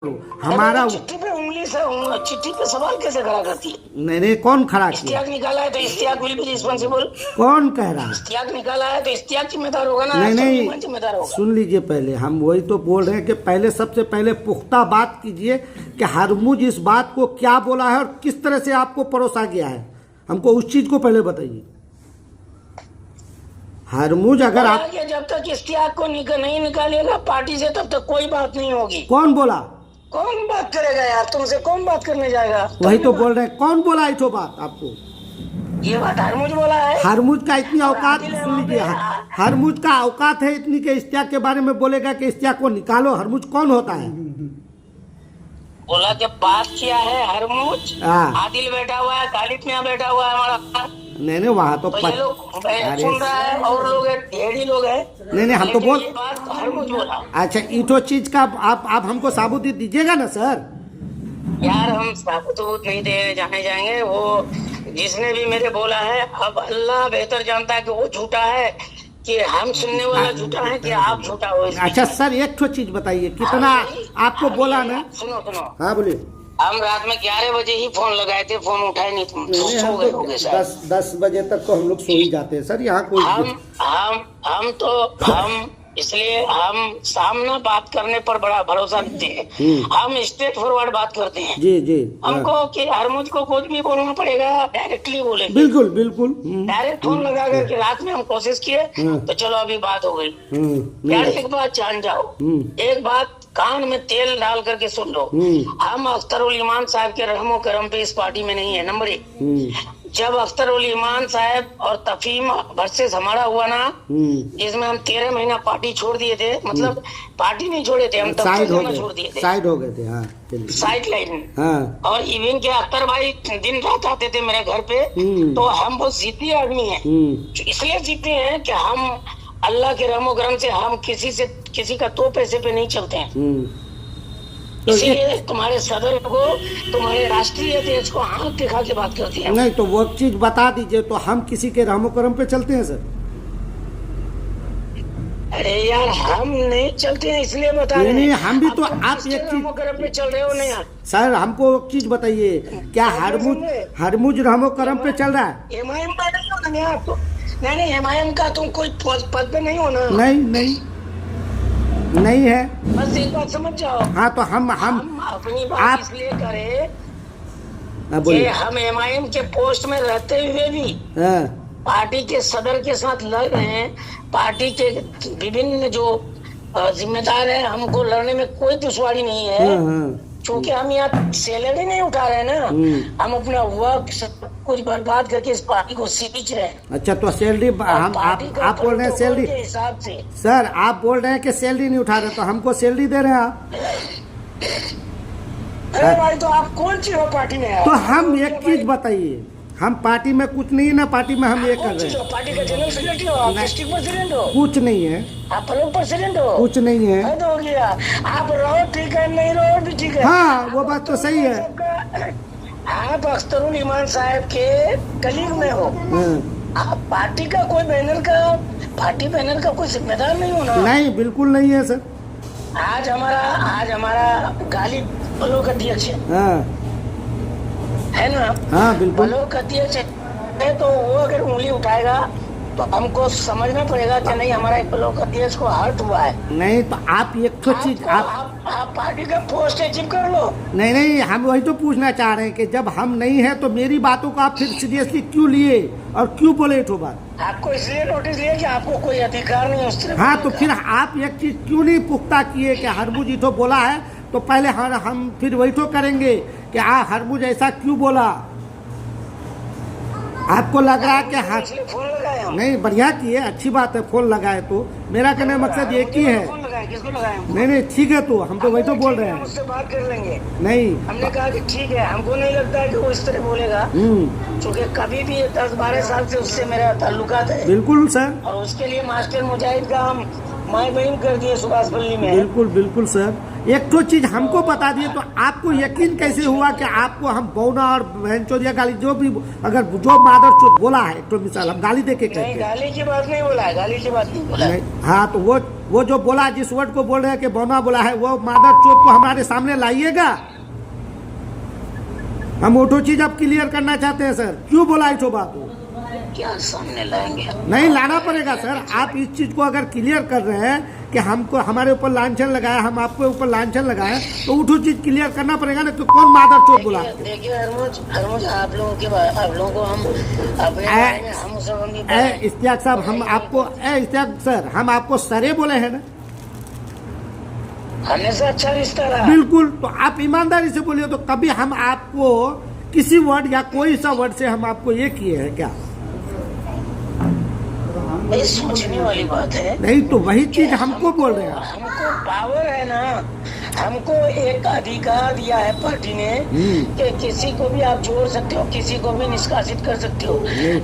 हमारा चिट्ठी पे उंगली से चिट्ठी पे सवाल कैसे खड़ा करती है? नहीं कौन खड़ा किया? इश्तियाक निकाला है तो इश्तियाक विल बी रिस्पॉन्सिबल। कौन कह रहा है? इश्तियाक निकाला है तो इश्तियाक जिम्मेदार होगा ना। नहीं जिम्मेदार होगा। सुन लीजिए, पहले हम वही तो बोल रहे हैं कि पहले सबसे पहले पुख्ता बात कीजिए कि हरमुज इस बात को क्या बोला है और किस तरह से आपको परोसा गया है। हमको उस चीज को पहले बताइए। हरमुज अगर आप जब तक इश्तियाक को नहीं निकालेगा पार्टी से तब तक कोई बात नहीं होगी। कौन बोला? कौन बात करेगा यार? तुमसे कौन बात करने जाएगा? वही तो बोल रहे हैं, कौन बोला है तो बात आपको? ये बात हरमुज बोला है। हरमुज का इतनी औकात, सुन लीजिए, हरमुज का औकात है इतनी के इश्तियाक के बारे में बोलेगा कि इश्तियाक को निकालो। हरमुज कौन होता है? बोला कि बात किया है हरमुज। आदिल बैठा हुआ है, खालिद मियां बैठा हुआ है हमारा। नहीं वहाँ तो ये लोग सुन रहा है और लोग ढेरी लोग है। नहीं हम तो बोल हरमुज बोला। अच्छा इतो चीज का आप हमको साबुत दीजिएगा ना सर? यार हम साबुत नहीं दे जाने जाएंगे। वो जिसने भी मेरे बोला है, अब अल्लाह बेहतर जानता है कि वो झूठा है कि हम सुनने वाला झूठा है कि आप झूठा हो। अच्छा सर एक तो चीज बताइए, कितना आपको बोला ना? सुनो हाँ बोलिए। हम रात में 11 बजे ही फोन लगाए थे, फोन उठाए नहीं तुम। हम तो 10 बजे तक तो हम लोग सो ही जाते हैं सर। यहाँ कोई हम इसलिए हम सामना बात करने पर बड़ा भरोसा रखते हैं। हम स्ट्रेट फॉरवर्ड बात करते हैं। जी हमको कि हरमुज को कुछ भी बोलना पड़ेगा, डायरेक्टली बोले। बिल्कुल डायरेक्ट फोन लगा करके रात में हम कोशिश किए तो चलो अभी बात हो गई। यार एक बात जान जाओ, एक बात कान में तेल डाल करके सुन लो। हम अख्तर उल ईमान साहब के रहमो करम पे इस पार्टी में नहीं है। नंबर 1, जब अख्तर उल ईमान साहब और तफीम वर्सेस हमारा हुआ ना, जिसमें हम 13 महीना पार्टी छोड़ दिए थे, मतलब पार्टी नहीं छोड़े थे हम, साइड छोड़ दिए थे, साइड हो गए थे। हाँ साइड लाइन। हाँ। और इवन के अख्तर भाई दिन रात आते थे मेरे घर पे। तो हम बहुत जिद्दी आदमी हैं। इसलिए जिद्दी हैं कि हम अल्लाह के रहमो करम से हम किसी का तो पैसे पे नहीं चलते हैं। इसीलिए तुम्हारे सदर को, तुम्हारे राष्ट्रीय अध्यक्ष को आंख दिखा के बात करती है। नहीं तो वो चीज बता दीजिए, तो हम किसी के रहमो करम पे चलते हैं सर? अरे यार हम नहीं चलते हैं इसलिए बता रहे हैं। नहीं हम भी तो आप एक चीज करम पे चल रहे हो। नहीं सर हमको एक चीज बताइए, क्या हरमुज रहमो करम पे चल रहा है? एमआईएम का नहीं होना नहीं आपको? नहीं एमआईएम का तुम कोई पद पे नहीं होना। नहीं है। बस एक बात समझ जाओ। हाँ तो हम अपनी बात इसलिए करें कि हम एमआईएम के पोस्ट में रहते हुए भी पार्टी के सदर के साथ लड़ रहे हैं। पार्टी के विभिन्न जो जिम्मेदार हैं, हमको लड़ने में कोई दुश्वारी नहीं है। क्योंकि हम यहाँ सैलरी नहीं उठा रहे हैं ना, हम अपना वक्त सब कुछ बर्बाद करके इस पार्टी को सींच रहे हैं। अच्छा तो सैलरी आप बोल रहे हैं सैलरी के हिसाब से? सर आप बोल रहे हैं कि सैलरी नहीं उठा रहे, तो हमको सैलरी दे रहे हैं आप? अरे भाई तो आप कौन सी हो पार्टी में? तो हम एक चीज बताइए, हम पार्टी में कुछ नहीं है ना, पार्टी में हम ये कर रहे हैं। पार्टी का जनरल सेक्रेटरी हो, आप डिस्ट्रिक्ट प्रेसिडेंट हो? कुछ नहीं है। आप ब्लॉक प्रेसिडेंट हो? कुछ नहीं है। तो हो गया, आप रहो ठीक है, नहीं रहो भी ठीक है। हाँ वो बात तो सही है। आप अख्तर उल ईमान साहब के कलीग में हो। आप पार्टी का कोई पार्टी बैनर का कोई जिम्मेदार नहीं हो ना? नहीं बिल्कुल नहीं है सर। आज हमारा गालिब ब्लॉक अध्यक्ष है ना? हाँ बिल्कुल। ब्लॉक अध्यक्ष है तो वो अगर उंगली उठाएगा तो हमको समझना पड़ेगा कि नहीं हमारा एक ब्लॉक अध्यक्ष को हर्ट हुआ है। नहीं तो आप एक तो चीज आप पार्टी का पोस्ट अचीव कर लो। नहीं हम वही तो पूछना चाह रहे हैं कि जब हम नहीं है तो मेरी बातों को आप फिर सीरियसली क्यों लिए और क्यों बोले तो बात? आपको इसलिए नोटिस लिया कि आपको कोई अधिकार नहीं उस तरह। हाँ तो फिर आप एक चीज क्यों नहीं पुख्ता किए कि हरमुज तो बोला है, तो पहले हम फिर वही तो करेंगे कि हरमुज ऐसा क्यों बोला? आपको लग रहा है कि हाँ फोन लगाया? नहीं बढ़िया किए, अच्छी बात है फोन लगाए। तो मेरा कहने का मकसद एक ही है। किसको लगाया? नहीं ठीक है, तो हम तो वही तो बोल रहे हैं। उससे बात कर लेंगे। नहीं हमने कहा कि ठीक है, हमको नहीं लगता है कि वो इस तरह बोलेगा, क्योंकि कभी भी 10-12 साल से उससे मेरा ताल्लुकात है। बिल्कुल सर। और उसके लिए मास्टर मुजाहिद का हम माई बहन कर दिए सुभाष पल्ली में। बिल्कुल सर। एक तो चीज हमको बता दिए तो आपको यकीन कैसे हुआ कि आपको हम बौना और बहनचोदिया गाली जो भी अगर जो मादर चोद बोला है तो मिसाल हम गाली दे के कहते हैं। गाली की बात नहीं बोला है, गाली की बात नहीं बोला है। हाँ तो वो वो जो बोला, जिस वर्ड को बोल रहे हैं कि बौना बोला है, वो मादर चोप को हमारे सामने लाइएगा। हम वो चीज अब क्लियर करना चाहते हैं सर, क्यों बोला इस बात को? क्या सामने लाएंगे? नहीं लाना पड़ेगा सर। आप इस चीज को अगर क्लियर कर रहे हैं कि हमको हमारे ऊपर लांछन लगाया, हम आपके ऊपर लांछन लगाए, तो उठो चीज क्लियर करना पड़ेगा ना। तो कौन मादर चोप बोला? देखिए हरमुज आप लोगों को हम अपने बारे में हम सब इश्तियाक साहब, हम आपको इश्तियाक सर, हम आपको सरे बोले हैं ना, हमेशा अच्छा रिश्ता रहा। बिल्कुल। तो आप ईमानदारी से बोलिए। तो कभी हम आपको किसी वर्ड या कोई सा वर्ड से हम आपको ये किए हैं क्या? ये सोचने वाली बात है। नहीं तो वही चीज हमको बोल रहे हैं। हमको पावर है ना, हमको एक अधिकार दिया है पार्टी ने कि किसी को भी आप जोड़ सकते हो, किसी को भी निष्कासित कर सकते हो।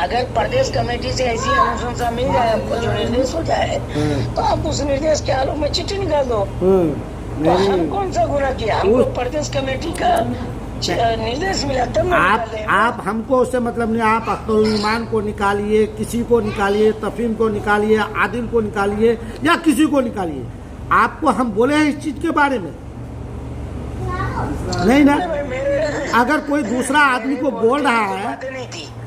अगर प्रदेश कमेटी से ऐसी अनुशंसा मिल जाए आपको, जो निर्देश हो जाए, तो आप उस निर्देश के आलोक में चिट्ठी निकाल दो। तो हम कौन सा गुनाह किया? हमको प्रदेश कमेटी का निर्देश मिला तब आप हमको उससे मतलब नहीं। आप अख्तरुल ईमान को निकालिए, किसी को निकालिए, तफहीम को निकालिए, आदिल को निकालिए, या किसी को निकालिए। आपको हम बोले हैं इस चीज के बारे में नहीं ना। अगर कोई दूसरा आदमी को बोल रहा है,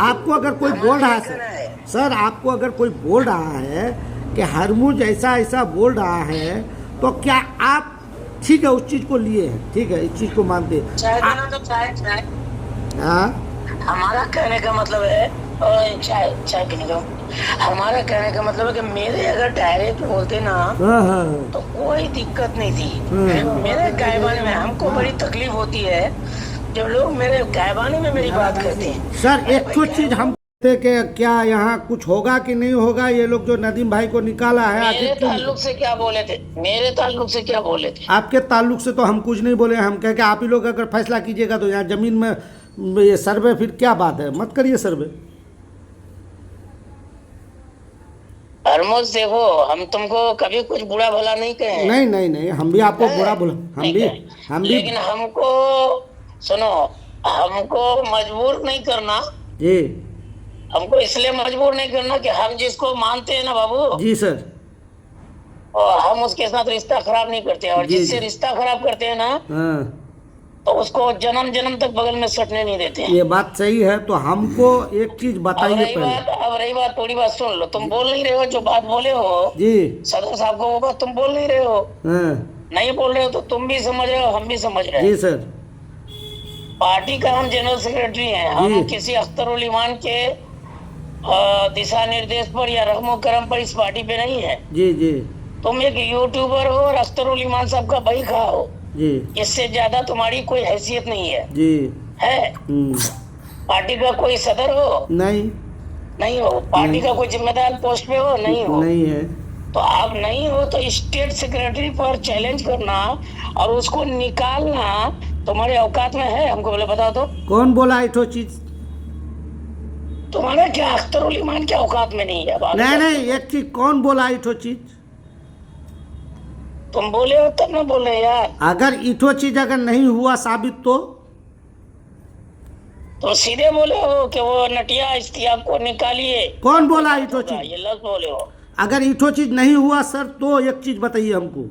आपको अगर कोई बोल रहा है सर, आपको अगर कोई बोल रहा है कि हरमुज ऐसा ऐसा बोल रहा है, तो क्या आप ठीक है उस चीज को लिए हैं? ठीक है, इस चीज को मानते हैं। हमारा कहने का मतलब है, चाय पीने का हमारा कहने का मतलब है कि मेरे अगर डायरेक्ट बोलते ना तो कोई दिक्कत नहीं थी। मेरे गायबाने में हमको बड़ी तकलीफ होती है जब लोग मेरे गायबाने में मेरी बात करते हैं। सर एक तो चीज हम कि क्या यहाँ कुछ होगा कि नहीं होगा, ये लोग जो नदीम भाई को निकाला है, मेरे ताल्लुक से क्या बोले थे? मेरे ताल्लुक से क्या बोले थे? आपके ताल्लुक से तो हम कुछ नहीं बोले। हम कह के आप ही लोग अगर फैसला कीजिएगा तो यहाँ जमीन में ये सर्वे, फिर क्या बात है? मत करिए सर्वे। हरमुज देखो, हम तुमको कभी कुछ बुरा भला नहीं कहे। नहीं नहीं नहीं, हम भी आपको बुरा बोला, हम भी लेकिन हमको सुनो, हमको मजबूर नहीं करना जी। हमको इसलिए मजबूर नहीं करना कि हम जिसको मानते हैं ना बाबू जी सर, और हम उसके साथ रिश्ता खराब नहीं करते, और जिससे रिश्ता खराब करते हैं ना तो उसको जन्म जन्म तक बगल में सटने नहीं देते हैं। ये बात सही है। तो हमको एक चीज बताइए पहले। अब रही बात, थोड़ी बात सुन लो। तुम बोल नहीं रहे हो जो बात बोले हो जी, सदर साहब को वो बात तुम बोल नहीं रहे हो। नहीं बोल रहे हो तो तुम भी समझ रहे हो, हम भी समझ रहे हैं जी सर। पार्टी का हम जनरल सेक्रेटरी हैं। हम किसी अख्तरुल ईमान के दिशा निर्देश पर या रहमो करम पर इस पार्टी पे नहीं है। जी जी। तुम एक यूट्यूबर हो और अख्तरुल ईमान साहब का बही खा हो जी। इससे ज्यादा तुम्हारी कोई हैसियत नहीं है जी। है पार्टी का कोई सदर हो नहीं हो, पार्टी का कोई जिम्मेदार पोस्ट पे हो नहीं है। तो आप नहीं हो तो स्टेट सेक्रेटरी पर चैलेंज करना और उसको निकालना तुम्हारे औकात में है? हमको बोले बताओ तो कौन बोला इठो चीज? तुम्हारे क्या अख्तरुल ईमान के औकात में नहीं है? नहीं, एक चीज कौन बोला इठो चीज? तुम बोले हो तब ना बोले यार। अगर इठो चीज अगर नहीं हुआ साबित तो सीधे बोले हो कि वो नटिया इश्तियाक को निकालिए। कौन बोला इठो चीज? ये लफ्ज बोले हो। अगर इठो चीज नहीं हुआ सर, तो एक चीज बताइए हमको।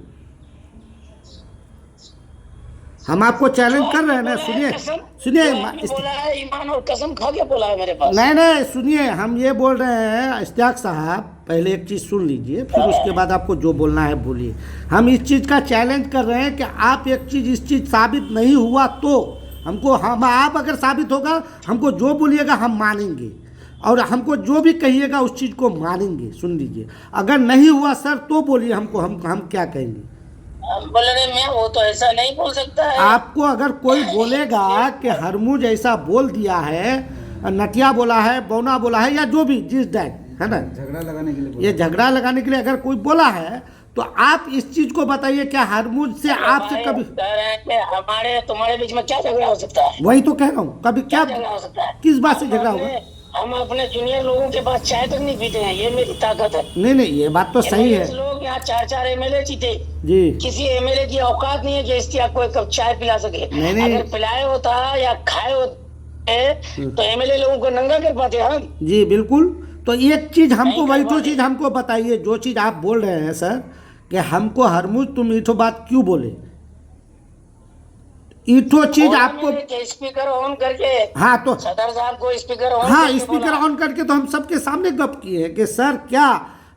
हम आपको चैलेंज कर रहे हैं ना। सुनिए बोला है ईमान और कसम खा के बोला है मेरे पास। नहीं सुनिए, हम ये बोल रहे हैं इश्तियाक साहब, पहले एक चीज़ सुन लीजिए, फिर उसके बाद आपको जो बोलना है बोलिए। हम इस चीज़ का चैलेंज कर रहे हैं कि आप एक चीज़, इस चीज़ साबित नहीं हुआ तो हमको, आप अगर साबित होगा, हमको जो बोलिएगा हम मानेंगे, और हमको जो भी कहिएगा उस चीज़ को मानेंगे। सुन लीजिए, अगर नहीं हुआ सर तो बोलिए हमको, हम क्या कहेंगे? बोल रहे मैं वो तो ऐसा नहीं बोल सकता है। आपको अगर कोई बोलेगा कि हरमुज ऐसा बोल दिया है, नटिया बोला है, बौना बोला है, या जो भी जिस डैट है ना, झगड़ा लगाने के लिए, ये झगड़ा लगाने के लिए अगर कोई बोला है, तो आप इस चीज को बताइए क्या हरमुज से आपसे कभी कह रहे हैं कि हमारे तुम्हारे बीच में क्या झगड़ा हो सकता है? वही तो कह रहा हूँ, कभी क्या झगड़ा हो सकता है? किस बात से झगड़ा होगा? हम अपने जूनियर लोगों के पास चाय तक नहीं पीते हैं, ये मेरी ताकत है। नहीं, ये बात तो सही है। लोग यहाँ 4 MLA जीते जी, किसी MLA की औकात नहीं है कि इश्तियाक को एक कप चाय पिला सके। नहीं। अगर पिलाए होता या खाए होते तो MLA लोगों को नंगा कर पाते हम। जी बिल्कुल। तो एक चीज हमको, वही तो चीज हमको बताइए, जो चीज आप बोल रहे हैं सर कि हमको हरमुज तुम ईठो बात क्यों बोले, ईठो चीज आपको स्पीकर ऑन करके। हाँ तो सदर साहब को स्पीकर ऑन हाँ करके स्पीकर ऑन करके तो हम सबके सामने गप किए हैं कि सर क्या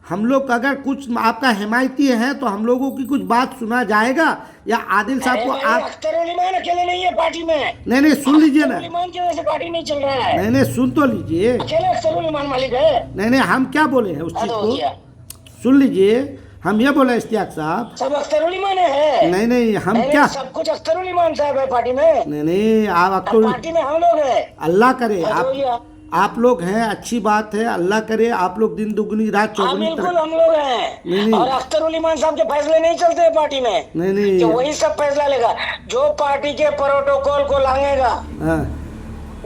हम लोग अगर कुछ आपका हिमायती है तो हम लोगों की कुछ बात सुना जाएगा, या आदिल साहब को आप अख्तर उल इमान अकेले नहीं है पार्टी में। नहीं सुन लीजिए ना, अख्तर उल इमान की वजह से पार्टी नहीं चल रहा है। नहीं सुन तो लीजिए, अकेले अख्तर उल इमान मालिक है। नहीं हम क्या बोले हैं उस चीज हो को गया। सुन लीजिए, हम ये बोले इश्तियाक साहब सब अख्तर उल इमान है। नहीं हम नहीं, क्या सब कुछ अख्तर उल इमान साहब है पार्टी में। नहीं आप अब पार्टी में हम लोग हैं। अल्लाह करे हो गया। आप लोग हैं, अच्छी बात है, अल्लाह करे आप लोग दिन दुगनी रात हाँ चौगुनी बिल्कुल हम लोग हैं। नहीं। और अख्तर उल इमान साहब के फैसले नहीं चलते हैं पार्टी में। नहीं कि वही सब फैसला लेगा, जो पार्टी के प्रोटोकॉल को लांघेगा हाँ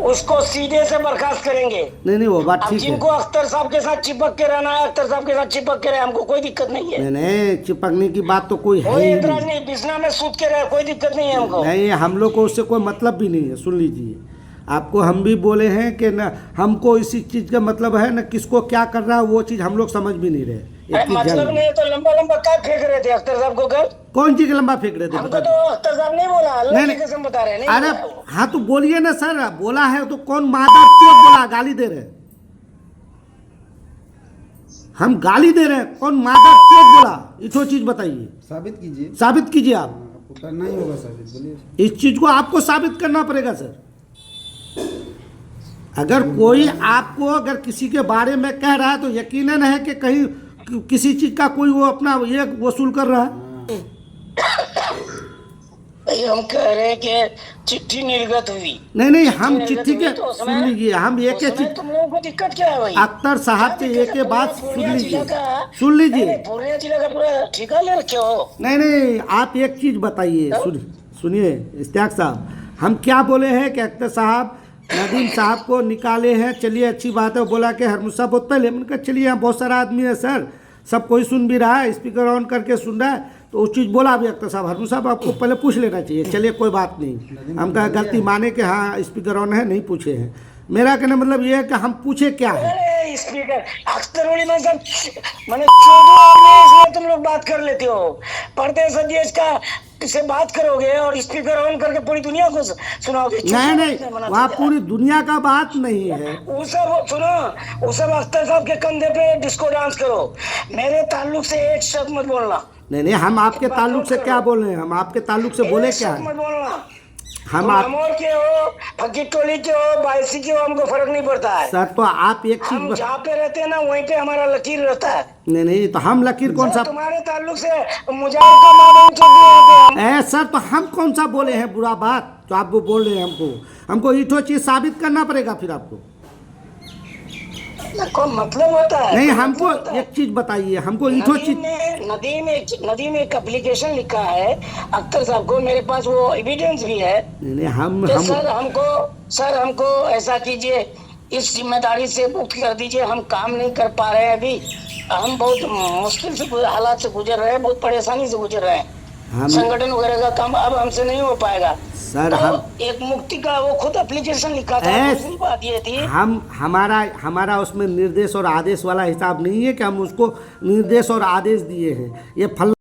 उसको सीधे से बर्खास्त करेंगे। नहीं वो बात अब ठीक है, जिनको अख्तर साहब के साथ चिपक के रहना है, अख्तर साहब के साथ चिपक के रहे, हमको कोई दिक्कत नहीं है। नहीं चिपकने की बात तो कोई है कोई ही एतराज नहीं, नहीं, बिस्ना में सूत के रहे, कोई दिक्कत नहीं है हमको। नहीं हम लोग को उससे कोई मतलब भी नहीं है। सुन लीजिए, आपको हम भी बोले हैं कि न हमको इसी चीज़ का मतलब है न किसको क्या कर रहा है, वो चीज़ हम लोग समझ भी नहीं रहे। एक चीज़ मतलब जान नहीं है तो लंबा लंबा क्या फेंक रहे थे अख्तर साहब को कल? कौन चीज़ लंबा फेंक रहे थे हमको बता तो अख्तर साहब नहीं बोला, अल्लाह की कसम बता रहे हैं, नहीं अरे बोला वो। हाँ तो बोलिए ना सर, बोला है तो कौन मादा चोट बोला, गाली दे रहे हैं हम, गाली दे रहे हैं, कौन मादा चोट बोला, इठो चीज बताइए, साबित कीजिए। साबित कीजिए आप। आपको करना ही होगा साबित, बोलिए। इस चीज को आपको साबित करना पड़ेगा सर। अगर कोई आपको अगर किसी के बारे में कह रहा है तो यकीनन है कि कहीं किसी चीज का कोई वो अपना ये वसूल कर रहा है। भाई हम कह रहे हैं कि चिट्ठी निर्गत हुई। नहीं हम चिट्ठी के तो उसमें- सुन लीजिए, हम एक उसमें चिट्ठी तुम लोगों को दिक्कत क्या है भाई? अख्तर साहब से एक बात सुन पूर्णिया लीजिए, जिला का- सुन लीजिए। नहीं, पूर्णिया जिला का पूरा ठेका ले रखे हो। नहीं आप एक चीज बताइए, सुनिए इश्तियाक साहब, हम क्या बोले हैं कि अख्तर साहब नदीम साहब को निकाले हैं, चलिए अच्छी बात है, बोला कि हरमुज साहब बहुत पहले, मैंने कहा चलिए यहाँ बहुत सारा आदमी है सर, सब कोई सुन भी रहा है, स्पीकर ऑन करके सुन रहा है, तो उस चीज़ बोला भी अख्तर साहब, हरमुज साहब आपको पहले पूछ लेना चाहिए, चलिए कोई बात नहीं, हम कहा गलती माने कि हाँ स्पीकर ऑन है, नहीं पूछे हैं। मेरा कहना मतलब ये है कि हम पूछे क्या है। अरे स्पीकर अख्तर उल इमान साहब मैंने इसलिए तुम लोग बात कर लेते हो, परदेश अध्यक्ष का से बात करोगे और स्पीकर ऑन करके पूरी दुनिया को सुनाओगे। नहीं वहाँ पूरी दुनिया का बात नहीं है, वो सब सुनो, वो सब अख्तर साहब के कंधे पे डिस्को डांस करो, मेरे ताल्लुक से एक शब्द मत बोलना। नहीं हम आपके ताल्लुक से क्या बोल रहे हैं, हम आपके ताल्लुक से बोले क्या है, मत बोलना। हम आप अमोर के हो, फकीर टोली के हो, बायसी के हो, हमको फर्क नहीं पड़ता है। सर तो आप एक हम चीज जहाँ पे रहते हैं ना वहीं पे हमारा लकीर रहता है। नहीं तो हम लकीर कौन सा, तुम्हारे ताल्लुक से मुजाहिद का मामला चल दिया है। सर तो हम कौन सा बोले हैं बुरा बात तो आप वो बोल रहे हैं, हमको ईठो चीज साबित करना पड़ेगा फिर आपको। कोई मतलब होता है? नहीं हमको एक चीज बताइए, हमको ईठो चीज। नदीम एक एप्लीकेशन लिखा है अख्तर साहब को, मेरे पास वो एविडेंस भी है। नहीं हम सर हमको ऐसा कीजिए, इस जिम्मेदारी से मुक्त कर दीजिए, हम काम नहीं कर पा रहे हैं अभी, हम बहुत मुश्किल से हालात से गुजर रहे हैं, बहुत परेशानी से गुजर रहे हैं, संगठन वगैरह का काम अब हमसे नहीं हो पाएगा सर। तो हम एक मुक्ति का वो खुद एप्लीकेशन लिखा था, दूसरी बात ये थी हमारा उसमें निर्देश और आदेश वाला हिसाब नहीं है कि हम उसको निर्देश और आदेश दिए हैं, ये फल